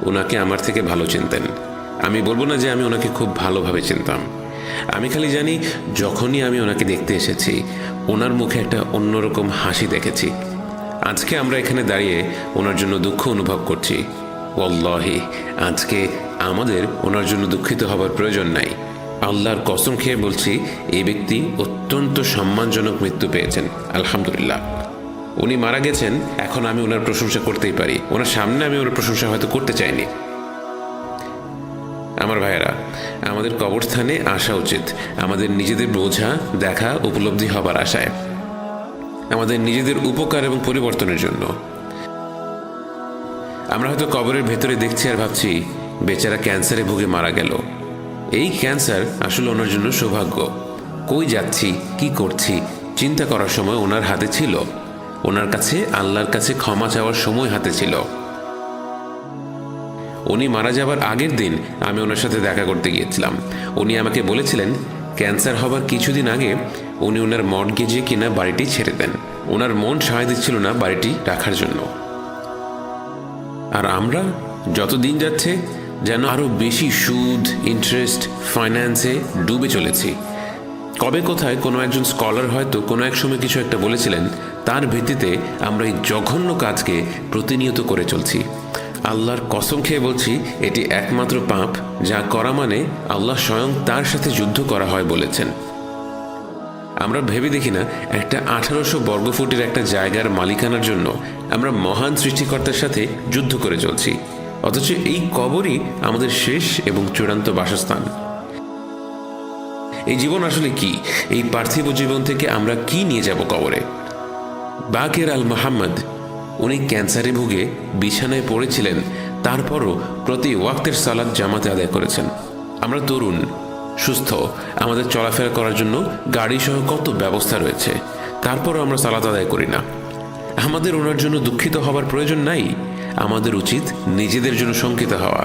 ওনাকে আমার থেকে ভালো চিনতেন। আমি বলবো না যে আমি ওনাকে খুব ভালোভাবে চিনতাম। আমি খালি জানি যখনই আমি ওনাকে দেখতে এসেছি ওনার মুখে একটা অন্যরকম হাসি দেখেছি। আজকে আমরা এখানে দাঁড়িয়ে ওনার জন্য দুঃখ অনুভব করছি। ওয়াল্লাহি আজকে আমাদের ওনার জন্য দুঃখিত হবার প্রয়োজন নাই। আল্লাহর কসম খেয়ে বলছি, এই ব্যক্তি অত্যন্ত সম্মানজনক মৃত্যু পেয়েছেন। আলহামদুলিল্লাহ, উনি মারা গেছেন। এখন আমি ওনার প্রশংসা করতেই পারি, ওনার সামনে আমি ওনার প্রশংসা হয়তো করতে চাইনি। আমার ভাইয়েরা, আমাদের কবরস্থানে আসা উচিত আমাদের নিজেদের বোঝা দেখা উপলব্ধি হবার আশায়, আমাদের নিজেদের উপকার এবং পরিবর্তনের জন্য। আমরা হয়তো কবরের ভেতরে দেখছি আর ভাবছি বেচারা ক্যান্সারে ভুগে মারা গেল। এই ক্যান্সার আসলে ওনার জন্য সৌভাগ্য। কই যাচ্ছি, কি করছি চিন্তা করার সময় ওনার হাতে ছিল। ওনার কাছে আল্লাহর কাছে ক্ষমা চাওয়ার সময় হাতে ছিল। উনি মারা যাবার আগের দিন আমি ওনার সাথে দেখা করতে গিয়েছিলাম। উনি আমাকে বলেছিলেন ক্যান্সার হবার কিছুদিন আগে উনি ওনার মর্টগেজে কিনা বাড়িটি ছেড়ে দেন। ওনার মন সায় দিচ্ছিল না বাড়িটি রাখার জন্য। আর আমরা যত দিন যাচ্ছে যেন আরো বেশি সুদ, ইন্টারেস্ট, ফাইন্যান্সে ডুবে চলেছি। কবে কোথায় কোনো একজন স্কলার হয়তো কোনো এক সময় কিছু একটা বলেছিলেন, তার ভিত্তিতে আমরা এই জঘন্য কাজকে প্রতিনিয়ত করে চলছি। আল্লাহর কসম খেয়ে বলছি, এটি একমাত্র পাপ যা করা মানে আল্লাহ স্বয়ং তার সাথে যুদ্ধ করা হয় বলেছেন। আমরা ভেবে দেখি না, একটা 1800 বর্গফুটের একটা জায়গার মালিকানার জন্য আমরা মহান সৃষ্টিকর্তার সাথে যুদ্ধ করে চলছি, অথচ এই কবরই আমাদের শেষ এবং চূড়ান্ত বাসস্থান। এই জীবন আসলে কি? এই পার্থিব জীবন থেকে আমরা কি নিয়ে যাব কবরে? বাকের আল মোহাম্মদ, উনি ক্যান্সারে ভুগে বিছানায় পড়েছিলেন, তারপরও প্রতি ওয়াক্তের সালাত জামাতে আদায় করেছেন। আমরা তরুণ, সুস্থ, আমাদের চলাফেরা করার জন্য গাড়ি সহ কত ব্যবস্থা রয়েছে, তারপরও আমরা সালাত আদায় করি না। আমাদের ওনার জন্য দুঃখিত হবার প্রয়োজন নাই। আমাদের উচিত নিজেদের জন্য শঙ্কিত হওয়া।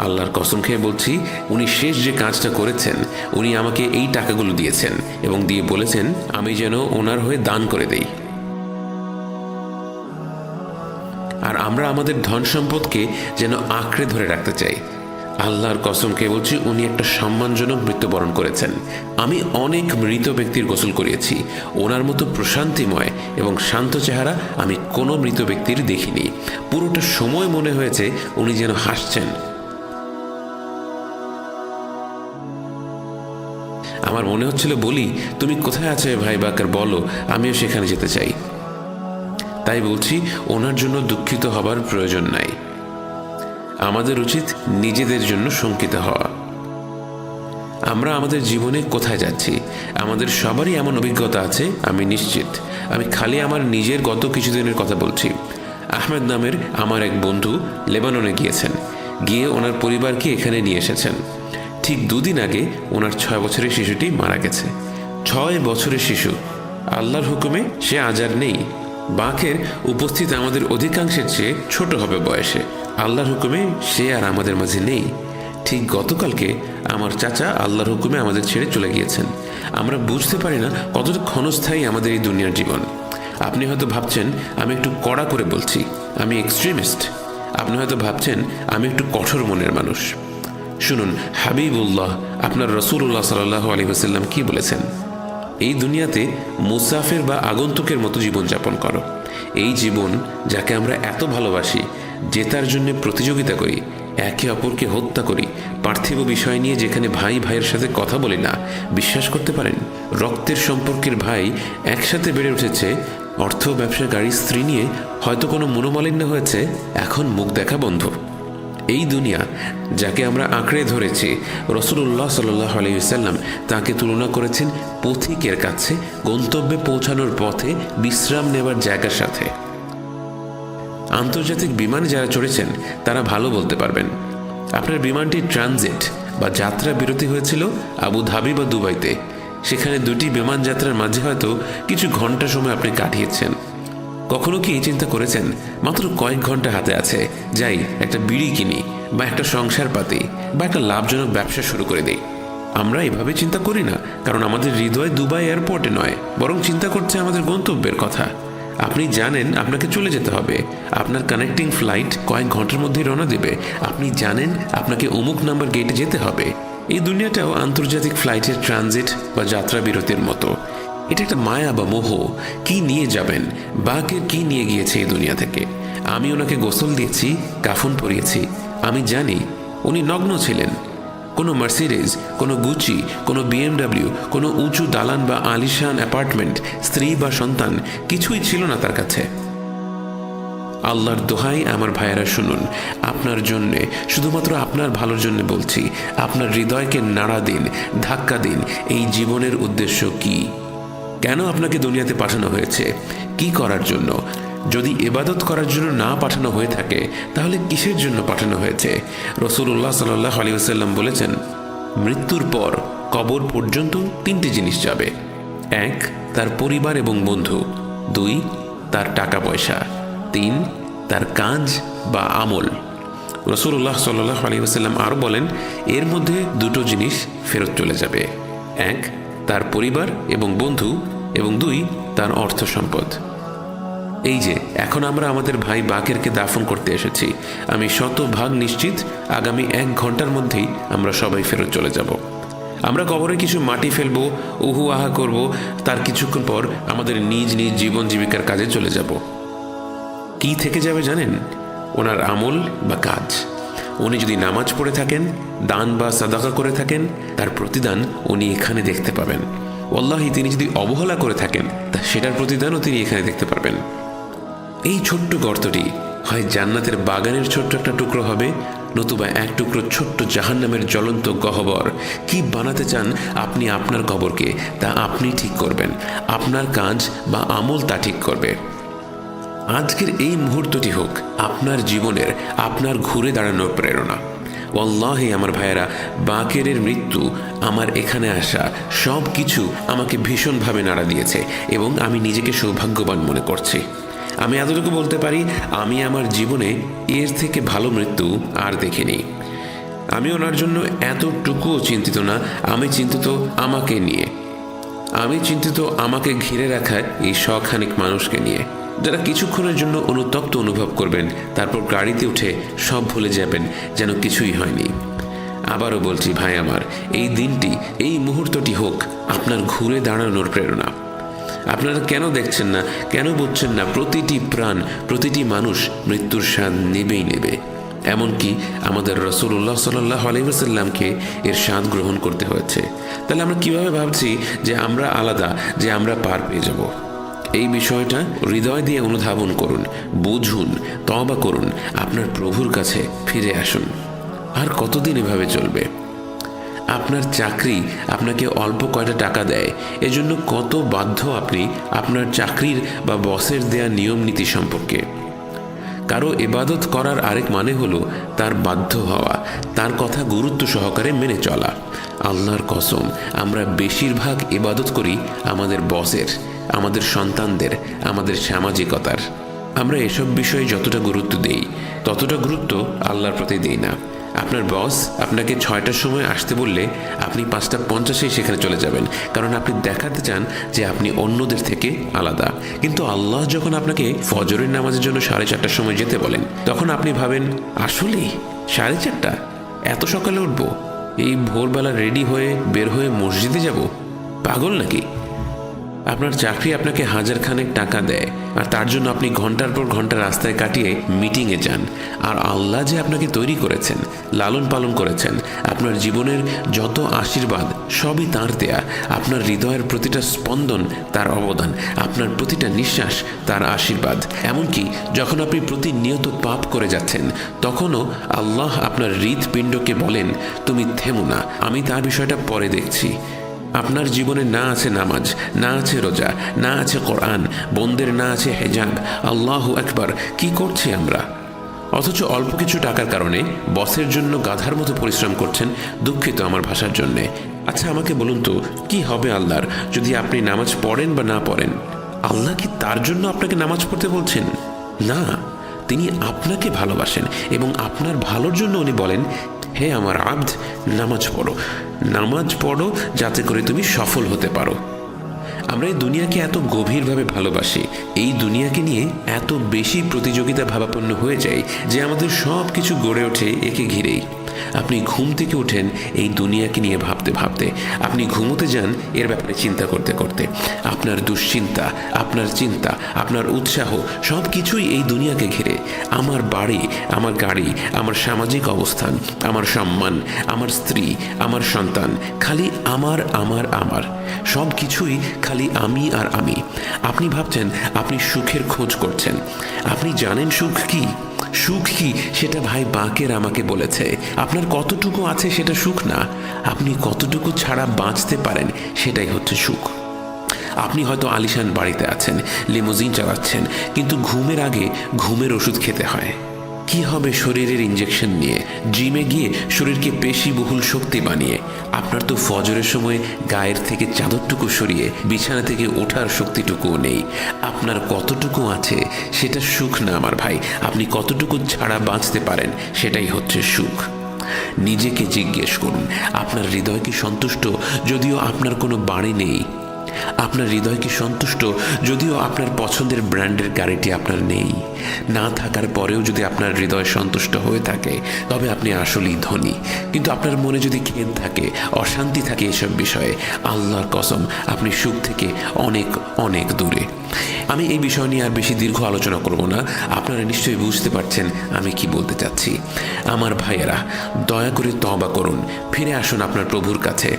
আল্লাহর কসম খেয়ে বলছি, উনি শেষ যে কাজটা করেছেন, উনি আমাকে এই টাকাগুলো দিয়েছেন এবং দিয়ে বলেছেন আমি যেন ওনার হয়ে দান করে দেই। আর আমরা আমাদের ধন সম্পদকে যেন আঁকড়ে ধরে রাখতে চাই। আল্লাহর কসম খেয়ে বলছি, উনি একটা সম্মানজনক মৃত্যুবরণ করেছেন। আমি অনেক মৃত ব্যক্তির গোসল করিয়েছি, ওনার মতো প্রশান্তিময় এবং শান্ত চেহারা আমি কোনো মৃত ব্যক্তির দেখিনি। পুরোটা সময় মনে হয়েছে উনি যেন হাসছেন। আমার মনে হচ্ছিল বলি, তুমি কোথায় আছো ভাই বাকার, বলো, আমিও সেখানে যেতে চাই। তাই বলছি, ওনার জন্য দুঃখিত হবার প্রয়োজন নাই। আমাদের উচিত নিজেদের জন্য শঙ্কিত হওয়া। আমরা আমাদের জীবনে কোথায় যাচ্ছি? আমাদের সবারই এমন অভিজ্ঞতা আছে, আমি নিশ্চিত। আমি খালি আমার নিজের গত কিছুদিনের কথা বলছি। আহমেদ নামের আমার এক বন্ধু লেবাননে গিয়েছেন, গিয়ে ওনার পরিবারকে এখানে নিয়ে এসেছেন। ঠিক 2 দিন আগে ওনার 6 বছরের শিশুটি মারা গেছে। 6 বছরের শিশু, আল্লাহর হুকুমে সে আজ আর নেই। বাকের উপস্থিত আমাদের অধিকাংশের চেয়ে ছোট হবে বয়সে। আল্লাহর হুকুমে সে আর আমাদের মাঝে নেই। ঠিক গতকালকে আমার চাচা আল্লাহর হুকুমে আমাদের ছেড়ে চলে গিয়েছেন। আমরা বুঝতে পারি না কতটা ক্ষণস্থায়ী আমাদের এই দুনিয়ার জীবন। আপনি হয়তো ভাবছেন আমি একটু কড়া করে বলছি, আমি এক্সট্রিমিস্ট। আপনি হয়তো ভাবছেন আমি একটু কঠোর মনের মানুষ। শুনুন, হাবিবুল্লাহ আপনার রাসূলুল্লাহ সাল্লাল্লাহু আলাইহি ওয়াসাল্লাম কি বলেছেন? এই দুনিয়াতে মুসাফির বা আগন্তুকের মতো জীবনযাপন করো। এই জীবন যাকে আমরা এত ভালোবাসি, জেতার জন্য প্রতিযোগিতা করি, একে অপরকে হত্যা করি, পার্থিব বিষয় নিয়ে যেখানে ভাই ভাইয়ের সাথে কথা বলি না, বিশ্বাস করতে পারেন রক্তের সম্পর্কের ভাই একসাথে বেড়ে উঠেছে, অর্থ, ব্যবসা, গাড়ি, স্ত্রী নিয়ে হয়তো কোনো মনোমালিন্য হয়েছে, এখন মুখ দেখা বন্ধ। এই দুনিয়া যাকে আমরা আঁকড়ে ধরেছি, রাসূলুল্লাহ সাল্লাল্লাহু আলাইহি ওয়াসাল্লাম তাকে তুলনা করেছেন পথিকের কাছে গন্তব্যে পৌঁছানোর পথে বিশ্রাম নেবার জায়গার সাথে। আন্তর্জাতিক বিমানে যারা চড়েছেন তারা ভালো বলতে পারবেন। আপনার বিমানটি ট্রানজিট বা যাত্রা বিরতি হয়েছিল আবু ধাবি বা দুবাইতে। সেখানে 2টি বিমান যাত্রার মাঝে হয়তো কিছু ঘন্টা সময় আপনি কাটিয়েছেন। কখনো কি এই চিন্তা করেছেন মাত্র কয়েক ঘন্টা হাতে আছে, যাই একটা বিড়ি কিনি বা একটা সংসার পাতি বা একটা লাভজনক ব্যবসা শুরু করে দেই? আমরা এভাবে চিন্তা করি না, কারণ আমাদের হৃদয় দুবাই এয়ারপোর্টে নয়, বরং চিন্তা করছে আমাদের গন্তব্যের কথা। আপনি জানেন আপনাকে চলে যেতে হবে, আপনার কানেক্টিং ফ্লাইট কয়েক ঘন্টার মধ্যেই রওনা দেবে, আপনি জানেন আপনাকে অমুক নাম্বার গেটে যেতে হবে। এই দুনিয়াটাও আন্তর্জাতিক ফ্লাইটের ট্রানজিট বা যাত্রা বিরতির মতো। এটা একটা মায়া বা মোহ। কি নিয়ে যাবেন? বাকের কি নিয়ে গিয়েছে এই দুনিয়া থেকে? আমি ওনাকে গোসল দিয়েছি, কাফন পরিয়েছি, আমি জানি উনি নগ্ন ছিলেন। কোনো মার্সিডিজ, কোনো গুচি, কোনো বিএমডাব্লিউ, কোনো উঁচু দালান বা আলিশান অ্যাপার্টমেন্ট, স্ত্রী বা সন্তান কিছুই ছিল না তার কাছে। আল্লাহর দোহাই আমার ভাইয়েরা শুনুন, আপনার জন্যে, শুধুমাত্র আপনার ভালোর জন্য বলছি, আপনার হৃদয়কে নাড়া দিন, ধাক্কা দিন। এই জীবনের উদ্দেশ্য কি? কেন আপনাকে দুনিয়াতে পাঠানো হয়েছে? কি করার জন্য? যদি ইবাদত করার জন্য না পাঠানো হয়ে থাকে তাহলে কিসের জন্য পাঠানো হয়েছে? রাসূলুল্লাহ সাল্লাল্লাহু আলাইহি ওয়াসাল্লাম বলেছেন, মৃত্যুর পর কবর পর্যন্ত তিনটি জিনিস যাবে। 1, তার পরিবার এবং বন্ধু। 2, তার টাকা পয়সা। 3, তার কাজ বা আমল। রাসূলুল্লাহ সাল্লাল্লাহু আলাইহি ওয়াসাল্লাম আরও বলেন, এর মধ্যে দুটো জিনিস ফেরত চলে যাবে। 1, তার পরিবার এবং বন্ধু, এবং 2, তার অর্থ সম্পদ। এই যে এখন আমরা আমাদের ভাই বাকেরকে দাফন করতে এসেছি, আমি শতভাগ নিশ্চিত আগামী 1 ঘন্টার মধ্যেই আমরা সবাই ফেরত চলে যাব। আমরা কবরে কিছু মাটি ফেলবো, উহু আহা করব, তার কিছুক্ষণ পর আমাদের নিজ নিজ জীবন জীবিকার কাজে চলে যাব। কি থেকে যাবে জানেন? ওনার আমল বা কাজ। উনি যদি নামাজ পড়ে থাকেন, দান বা সাদাকা করে থাকেন, তার প্রতিদান উনি এখানে দেখতে পাবেন। ওয়াল্লাহি তিনি যদি অবহেলা করে থাকেন তা সেটার প্রতিদানও তিনি এখানে দেখতে পারবেন। এই ছোট্ট গর্তটি হয় জান্নাতের বাগানের ছোট্ট একটা টুকরো হবে, নতুবা এক টুকরো ছোট্ট জাহান্নামের জ্বলন্ত গহ্বর। কি বানাতে চান আপনি আপনার কবরকে, তা আপনি ঠিক করবেন। আপনার কাজ বা আমল তা ঠিক করবে। আজকের এই মুহূর্তটি হোক আপনার জীবনের, আপনার ঘুরে দাঁড়ানোর প্রেরণা। ওয়াল্লাহি আমার ভাইয়েরা, বাকেরের মৃত্যু, আমার এখানে আসা, সব কিছু আমাকে ভীষণভাবে নাড়া দিয়েছে এবং আমি নিজেকে সৌভাগ্যবান মনে করছি। আমি এতটুকু বলতে পারি, আমি আমার জীবনে এর থেকে ভালো মৃত্যু আর দেখিনি। আমি ওনার জন্য এতটুকুও চিন্তিত না, আমি চিন্তিত আমাকে নিয়ে। আমি চিন্তিত আমাকে ঘিরে রাখা এই শখানেক মানুষকে নিয়ে, যারা কিছুক্ষণের জন্য অনুতপ্ত অনুভব করবেন, তারপর গাড়িতে উঠে সব ভুলে যাবেন যেন কিছুই হয়নি। আবারও বলছি ভাই আমার, এই দিনটি, এই মুহূর্তটি হোক আপনার ঘুরে দাঁড়ানোর প্রেরণা। আপনারা কেন দেখছেন না, কেন বুঝছেন না? প্রতিটি প্রাণ, প্রতিটি মানুষ মৃত্যুর স্বাদ নেবেই নেবে। এমনকি আমাদের রাসূলুল্লাহ সাল্লাল্লাহু আলাইহি ওয়াসাল্লামকে এর স্বাদ গ্রহণ করতে হয়েছে। তাহলে আমরা কিভাবে ভাবছি যে আমরা আলাদা, যে আমরা পার পেয়ে যাব? এই বিষয়টা হৃদয় দিয়ে অনুধাবন করুন, বুঝুন, তওবা করুন, আপনার প্রভুর কাছে ফিরে আসুন। আর কতদিন এভাবে চলবে? আপনার চাকরি আপনাকে অল্প কয়টা টাকা দেয়, এজন্য কত বাধ্য আপনি আপনার চাকরির বা বসের দেয়া নিয়ম নীতি সম্পর্কে। কারো ইবাদত করার আরেক মানে হলো তার বাধ্য হওয়া, তার কথা গুরুত্ব সহকারে মেনে চলা। আল্লাহর কসম, আমরা বেশিরভাগ ইবাদত করি আমাদের বসের, আমাদের সন্তানদের, আমাদের সামাজিকতার। আমরা এসব বিষয়ে যতটা গুরুত্ব দেই ততটা গুরুত্ব আল্লাহর প্রতি দেই না। আপনার বস আপনাকে 6টার সময় আসতে বললে আপনি 5:50 সেখানে চলে যাবেন, কারণ আপনি দেখাতে চান যে আপনি অন্যদের থেকে আলাদা। কিন্তু আল্লাহ যখন আপনাকে ফজরের নামাজের জন্য 4:30টার সময় যেতে বলেন, তখন আপনি ভাবেন, আসলেই 4:30? এত সকালে উঠবো? এই ভোরবেলা রেডি হয়ে বের হয়ে মসজিদে যাব? পাগল নাকি? আপনার চাকরি আপনাকে 1000 খানেক টাকা দেয়, আর তার জন্য আপনি ঘন্টার পর ঘন্টা রাস্তায় কাটিয়ে মিটিংয়ে যান। আর আল্লাহ যে আপনাকে তৈরি করেছেন, লালন পালন করেছেন, আপনার জীবনের যত আশীর্বাদ সবই তাঁর দেয়া। আপনার হৃদয়ের প্রতিটা স্পন্দন তার অবদান, আপনার প্রতিটা নিঃশ্বাস তার আশীর্বাদ। এমনকি যখন আপনি প্রতিনিয়ত পাপ করে যাচ্ছেন, তখনও আল্লাহ আপনার হৃৎপিণ্ডকে বলেন, তুমি থেমো না, আমি তার বিষয়টা পরে দেখছি। আপনার জীবনে না আছে নামাজ, না আছে রোজা, না আছে কোরআন, বোনদের না আছে হেজাব। আল্লাহু আকবার! কি করছি আমরা? অথচ অল্প কিছু টাকার কারণে বসের জন্য গাধার মতো পরিশ্রম করছেন। দুঃখিত আমার ভাষার জন্যে। আচ্ছা আমাকে বলুন তো, কি হবে আল্লাহর যদি আপনি নামাজ পড়েন বা না পড়েন? আল্লাহ কি তার জন্য আপনাকে নামাজ পড়তে বলছেন? না, তিনি আপনাকে ভালোবাসেন এবং আপনার ভালোর জন্য উনি বলেন, হে আমার আব্দ, নামাজ পড়ো, নামাজ পড়ো যাতে করে তুমি সফল হতে পারো। আমরা এই দুনিয়াকে এত গভীরভাবে ভালোবাসি, এই দুনিয়াকে নিয়ে এত বেশি প্রতিযোগিতা ভাবাপন্ন হয়ে যায় যে আমাদের সব কিছু গড়ে ওঠে একে ঘিরেই। আপনি ঘুম থেকে ওঠেন এই দুনিয়াকে নিয়ে ভাবতে ভাবতে, আপনি ঘুমোতে যান এর ব্যাপারে চিন্তা করতে করতে। আপনার দুশ্চিন্তা, আপনার চিন্তা, আপনার উৎসাহ সব কিছুই এই দুনিয়াকে ঘিরে। আমার বাড়ি, আমার গাড়ি, আমার সামাজিক অবস্থান, আমার সম্মান, আমার স্ত্রী, আমার সন্তান, খালি আমার আমার আমার, সব কিছুই খালি আমি আর আমি। আপনি ভাবছেন আপনি সুখের খোঁজ করছেন। আপনি জানেন সুখ কি? সুখ কি সেটা ভাই বাকের আমাকে বলেছে। আপনার কতটুকু আছে সেটা সুখ না, আপনি কতটুকু ছাড়া বাঁচতে পারেন সেটাই হচ্ছে সুখ। আপনি হয়তো আলিশান বাড়িতে আছেন, লিমোজিন চালাচ্ছেন, কিন্তু ঘুমের আগে ঘুমের ওষুধ খেতে হয়। কি হবে শরীরের ইঞ্জেকশন নিয়ে, জিমে গিয়ে শরীরকে পেশিবহুল শক্তি বানিয়ে? আপনার তো ফজরের সময় গায়ের থেকে চাদরটুকু সরিয়ে বিছানা থেকে ওঠার শক্তিটুকুও নেই। আপনার কতটুকু আছে সেটা সুখ না আমার ভাই, আপনি কতটুকু ছাড়া বাঁচতে পারেন সেটাই হচ্ছে সুখ। নিজেকে জিজ্ঞেস করুন, আপনার হৃদয় কি সন্তুষ্ট যদিও আপনার কোনো বাড়ি নেই? আপনার হৃদয় কি সন্তুষ্ট যদিও আপনার পছন্দের ব্র্যান্ডের গাড়িটি আপনার নেই? না থাকার পরেও যদি আপনার হৃদয় সন্তুষ্ট হয়ে থাকে তবে আপনি আসলেই ধনী। কিন্তু আপনার মনে যদি খেদ থাকে, অশান্তি থাকে এসব বিষয়ে, আল্লাহর কসম আপনি সুখ থেকে অনেক অনেক দূরে। আমি এই বিষয় নিয়ে আর বেশি দীর্ঘ আলোচনা করব না, আপনারা নিশ্চয়ই বুঝতে পারছেন আমি কি বলতে চাচ্ছি। আমার ভাইয়েরা, দয়া করে তওবা করুন, ফিরে আসুন আপনার প্রভুর কাছে।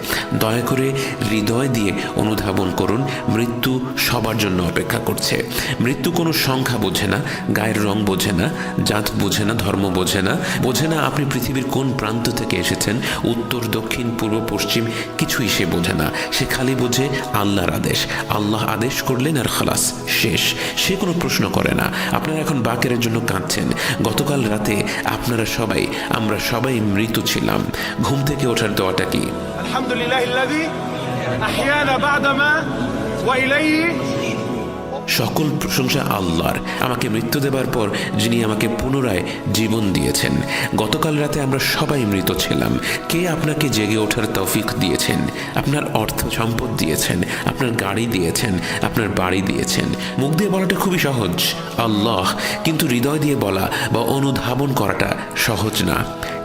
দয়া করে হৃদয় দিয়ে অনুধাবন করুন, মৃত্যু সবার জন্য অপেক্ষা করছে। মৃত্যু কোনো সংখ্যা বোঝে না, গায়ের রং বোঝে না, জাত বোঝে না, ধর্ম বোঝে না, বোঝে না আপনি পৃথিবীর কোন প্রান্ত থেকে এসেছেন, উত্তর দক্ষিণ পূর্ব পশ্চিম, কিছুই সে বোঝে না। সে খালি বোঝে আল্লাহর আদেশ। আল্লাহ আদেশ করলেন আর খালাস, শেষ। সে কোনো প্রশ্ন করে না। আপনারা এখন বাকের জন্য কাঁদছেন। গতকাল রাতে আপনারা সবাই, আমরা সবাই মৃত ছিলাম। ঘুম থেকে ওঠার দোয়াটা কি? আলহামদুলিল্লাহিল্লাযী আহইয়ানা বা'দামা ওয়া ইলাইহি। সকল প্রশংসা আল্লাহর, আমাকে মৃত্যু দেবার পর যিনি আমাকে পুনরায় জীবন দিয়েছেন। গতকাল রাতে আমরা সবাই মৃত ছিলাম। কে আপনাকে জেগে ওঠার তৌফিক দিয়েছেন? আপনার অর্থ সম্পদ দিয়েছেন, আপনার গাড়ি দিয়েছেন, আপনার বাড়ি দিয়েছেন। মুখ দিয়ে বলাটা খুবই সহজ, আল্লাহ, কিন্তু হৃদয় দিয়ে বলা বা অনুধাবন করাটা সহজ না।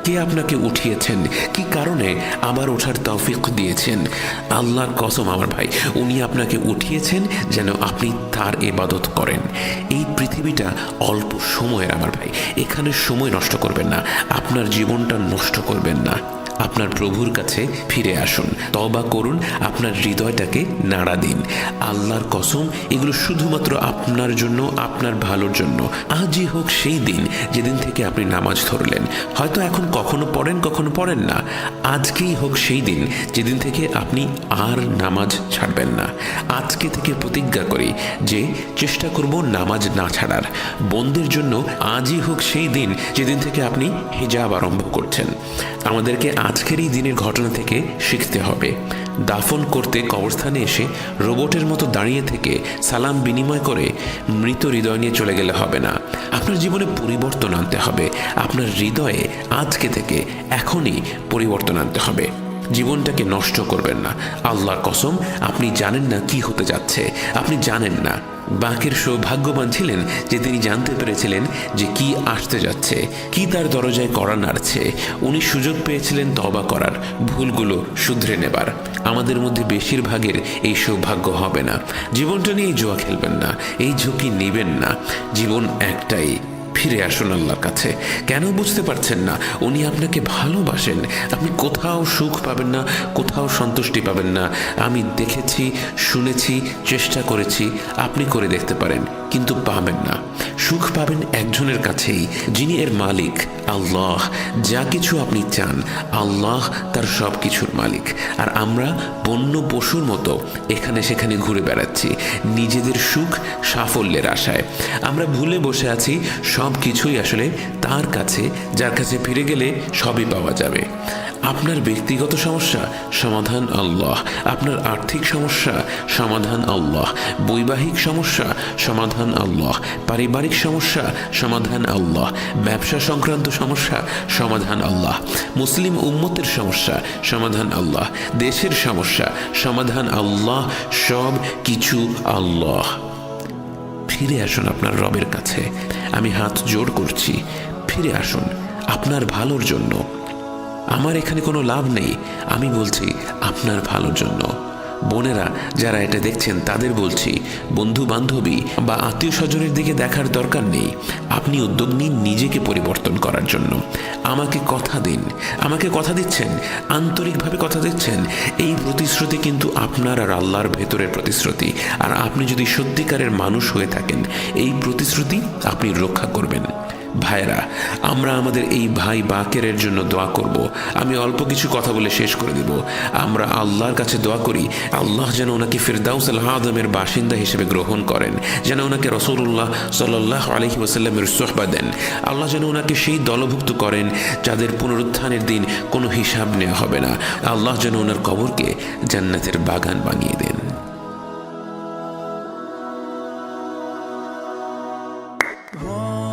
কে আপনাকে উঠিয়েছেন? কি কারণে আবার ওঠার তৌফিক দিয়েছেন? আল্লাহর কসম আমার ভাই, উনি আপনাকে উঠিয়েছেন যেন আপনি তার ইবাদত করেন। এই পৃথিবীটা অল্প সময়ের আমার ভাই, এখানে সময় নষ্ট করবেন না, আপনার জীবনটা নষ্ট করবেন না। আপনার প্রভুর কাছে ফিরে আসুন, তওবা করুন, আপনার হৃদয়টাকে নাড়া দিন। আল্লাহর কসম, এগুলো শুধুমাত্র আপনার জন্য, আপনার ভালোর জন্য। আজই হোক সেই দিন যেদিন থেকে আপনি নামাজ ধরলেন। হয়তো এখন কখনো পড়েন, কখনো পড়েন না। আজকেই হোক সেই দিন যেদিন থেকে আপনি আর নামাজ ছাড়বেন না। আজকে থেকে প্রতিজ্ঞা করি যে চেষ্টা করব নামাজ না ছাড়ার। বোনদের জন্য আজই হোক সেই দিন যেদিন থেকে আপনি হিজাব আরম্ভ করছেন। আমাদেরকে আজকের এই দিনের ঘটনা থেকে শিখতে হবে। দাফন করতে কবরস্থানে এসে রোবটের মতো দাঁড়িয়ে থেকে সালাম বিনিময় করে মৃত হৃদয় নিয়ে চলে গেলে হবে না। আপনার জীবনে পরিবর্তন আনতে হবে। আপনার হৃদয়ে আজকে থেকে এখনই পরিবর্তন আনতে হবে। জীবনটাকে নষ্ট করবেন না। আল্লাহর কসম, আপনি জানেন না কি হতে যাচ্ছে, আপনি জানেন না। বাকের সৌভাগ্যবান ছিলেন যে তিনি জানতে পেরেছিলেন যে কি আসতে যাচ্ছে, কি তার দরজায় কড়া নাড়ছে। উনি সুযোগ পেয়েছিলেন তওবা করার, ভুলগুলো শুধরে নেবার। আমাদের মধ্যে বেশিরভাগের এই সৌভাগ্য হবে না। জীবনটা নিয়ে জুয়া খেলবেন না, এই ঝুঁকি নেবেন না। জীবন একটাই, ফিরে আসুন আল্লাহর কাছে। কেন বুঝতে পারছেন না? উনি আপনাকে ভালোবাসেন। আপনি কোথাও সুখ পাবেন না, কোথাও সন্তুষ্টি পাবেন না। আমি দেখেছি, শুনেছি, চেষ্টা করেছি, আপনি করে দেখতে পারেন, কিন্তু পাবেন না। সুখ পাবেন একজনের কাছেই, যিনি এর মালিক, আল্লাহ। যা কিছু আপনি চান, আল্লাহ তার সব কিছুর মালিক। আর আমরা বন্য পশুর মতো এখানে সেখানে ঘুরে বেড়াচ্ছি নিজেদের সুখ সাফল্যের আশায়। আমরা ভুলে বসে আছি সব কিছুই আসলে তার কাছে, যার কাছে ফিরে গেলে সবই পাওয়া যাবে। আপনার ব্যক্তিগত সমস্যা, সমাধান আল্লাহ। আপনার আর্থিক সমস্যা, সমাধান আল্লাহ। বৈবাহিক সমস্যা, সমাধান আল্লাহ। পারিবারিক সমস্যা, সমাধান আল্লাহ। ব্যবসা সংক্রান্ত সমস্যা, সমাধান আল্লাহ। মুসলিম উম্মতের সমস্যা, সমাধান আল্লাহ। দেশের সমস্যা, সমাধান আল্লাহ। সব কিছু আল্লাহ। ফিরে আসুন আপনার রবের কাছে, আমি হাত জোড় করছি। ফিরে আসুন আপনার ভালোর জন্য। আমার এখানে কোনো লাভ নেই, আমি বলছি আপনার ভালোর জন্য। বোনেরা যারা এটা দেখছেন তাদের বলছি, বন্ধু বান্ধবী বা আত্মীয় স্বজনের দিকে দেখার দরকার নেই। আপনি উদ্যোগ নিন নিজেকে পরিবর্তন করার জন্য। আমাকে কথা দিন, আমাকে কথা দিচ্ছেন, আন্তরিকভাবে কথা দিচ্ছেন। এই প্রতিশ্রুতি কিন্তু আপনার আর আল্লাহর ভেতরের প্রতিশ্রুতি। আর আপনি যদি সত্যিকারের মানুষ হয়ে থাকেন, এই প্রতিশ্রুতি আপনি রক্ষা করবেন। ভাইরা, আমরা আমাদের এই ভাই বাকেরের জন্য দোয়া করব। আমি অল্প কিছু কথা বলে শেষ করে দেব। আমরা আল্লাহর কাছে দোয়া করি, আল্লাহ যেন ওনাকে ফিরদাউস আল আযমের বাসিন্দা হিসেবে গ্রহণ করেন, যেন ওনাকে রাসূলুল্লাহ সাল্লাল্লাহু আলাইহি ওয়াসাল্লামের সুহবা দেন। আল্লাহ যেন ওনাকে সেই দলভুক্ত করেন যাদের পুনরুত্থানের দিন কোনো হিসাব নেওয়া হবে না। আল্লাহ যেন ওনার কবরকে জান্নাতের বাগান বানিয়ে দেন। Oh